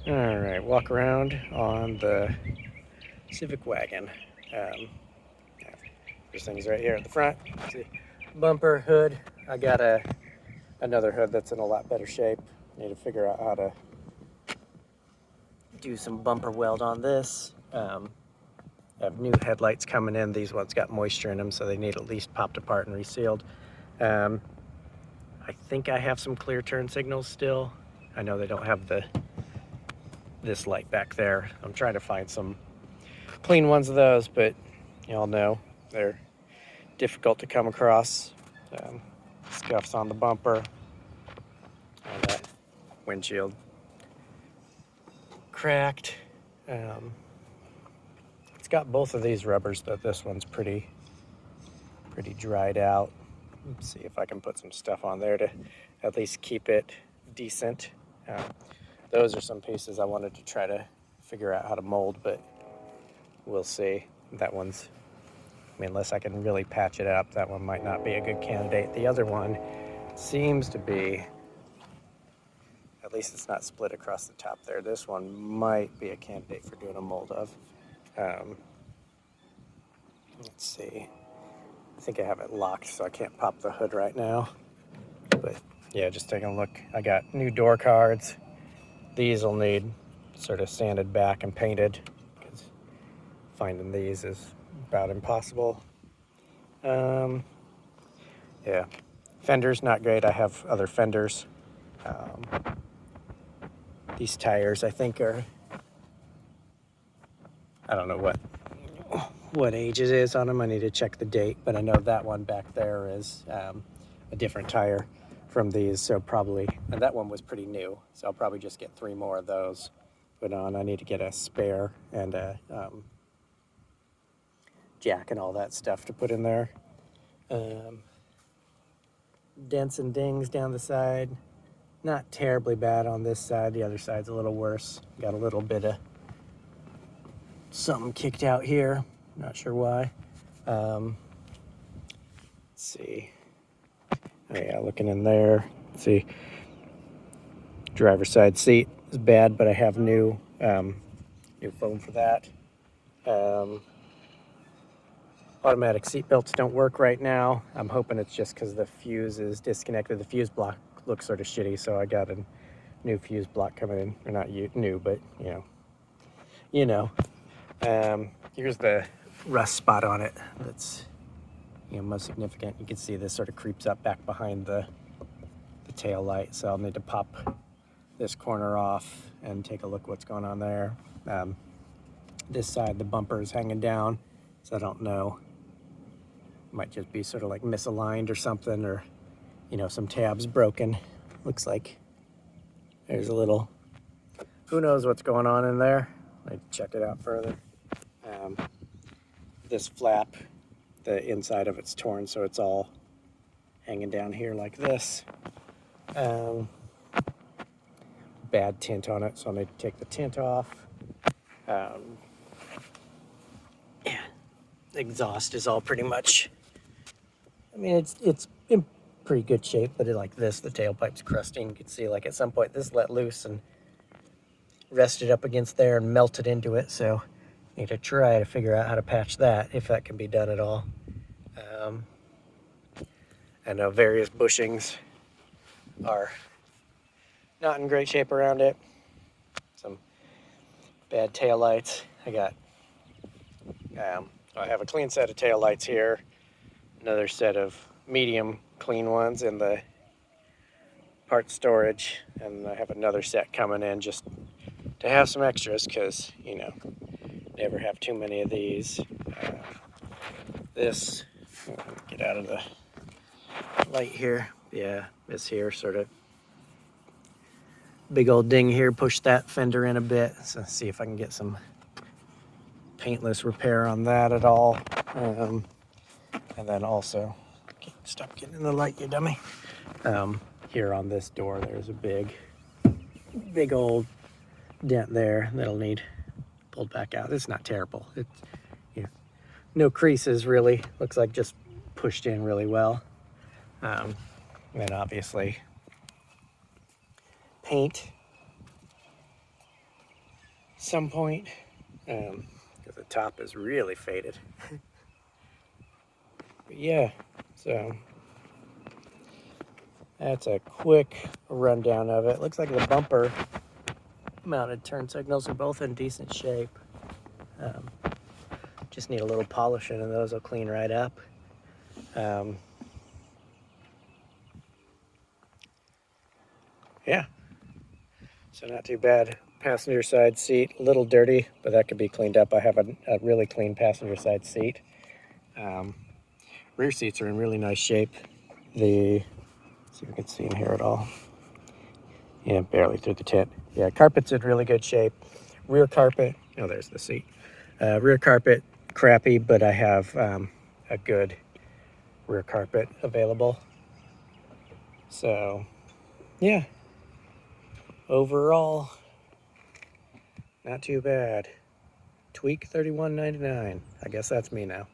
All right, walk around on the Civic Wagon. There's things right here at the front. See, bumper, hood. I got another hood that's in a lot better shape. Need to figure out how to do some bumper weld on this. I have new headlights coming in. These ones got moisture in them, so they need at least popped apart and resealed. I think I have some clear turn signals still. I know they don't have this light back there. I'm trying to find some clean ones of those, but you all know they're difficult to come across. Scuffs on the bumper, and that windshield cracked. It's got both of these rubbers, but this one's pretty dried out. Let's see if I can put some stuff on there to at least keep it decent. Those are some pieces I wanted to try to figure out how to mold, but we'll see. That one's, I mean, unless I can really patch it up, that one might not be a good candidate. The other one seems to be, at least it's not split across the top there. This one might be a candidate for doing a mold of. Let's see. I think I have it locked, so I can't pop the hood right now. But yeah, just taking a look. I got new door cards. These will need sort of sanded back and painted, because finding these is about impossible. Yeah, fenders not great. I have other fenders. These tires I think are, I don't know what age it is on them. I need to check the date, but I know that one back there is a different tire from these, so probably, and that one was pretty new, so I'll probably just get 3 more of those put on. I need to get a spare and a jack and all that stuff to put in there. Dents and dings down the side, not terribly bad on this side. The other side's a little worse. Got a little bit of something kicked out here, not sure why. Let's see. Oh yeah, looking in there. Let's see. Driver's side seat is bad, but I have new foam for that. Automatic seat belts don't work right now. I'm hoping it's just because the fuse is disconnected. The fuse block looks sort of shitty, so I got a new fuse block coming in. Or not new, but you know. Here's the rust spot on it that's most significant. You can see this sort of creeps up back behind the tail light, so I'll need to pop this corner off and take a look what's going on there. This side, the bumper is hanging down, so I don't know. Might just be sort of like misaligned or something, or some tabs broken. Looks like there's a little, who knows what's going on in there. I'd check it out further. This flap, the inside of it's torn, so it's all hanging down here like this. Bad tint on it, so I'll need to take the tint off. Yeah, exhaust is all pretty much, I mean, it's in pretty good shape, but like this, the tailpipe's crusting. You can see like at some point this let loose and rested up against there and melted into it, so need to try to figure out how to patch that, if that can be done at all. I know various bushings are not in great shape around it. Some bad taillights. I have a clean set of taillights here, another set of medium clean ones in the part storage, and I have another set coming in just to have some extras, because never have too many of these. This, get out of the light here. Yeah, this here sort of big old ding here, push that fender in a bit. So see if I can get some paintless repair on that at all. And then also, stop getting in the light, you dummy. Here on this door, there's a big old dent there that'll need pulled back out. It's not terrible. It's no creases really. Looks like just pushed in really well. And obviously paint. some point, because the top is really faded. But yeah, so that's a quick rundown of it. Looks like the bumper mounted turn signals are both in decent shape. Just need a little polishing and those will clean right up. Yeah, so not too bad. Passenger side seat, a little dirty, but that could be cleaned up. I have a really clean passenger side seat. Rear seats are in really nice shape. Let's see if we can see in here at all. Yeah, barely through the tint. Yeah, carpet's in really good shape. Rear carpet, oh, there's the seat. Rear carpet, crappy, but I have a good rear carpet available. So, yeah, overall, not too bad. Tweak $31.99. I guess that's me now.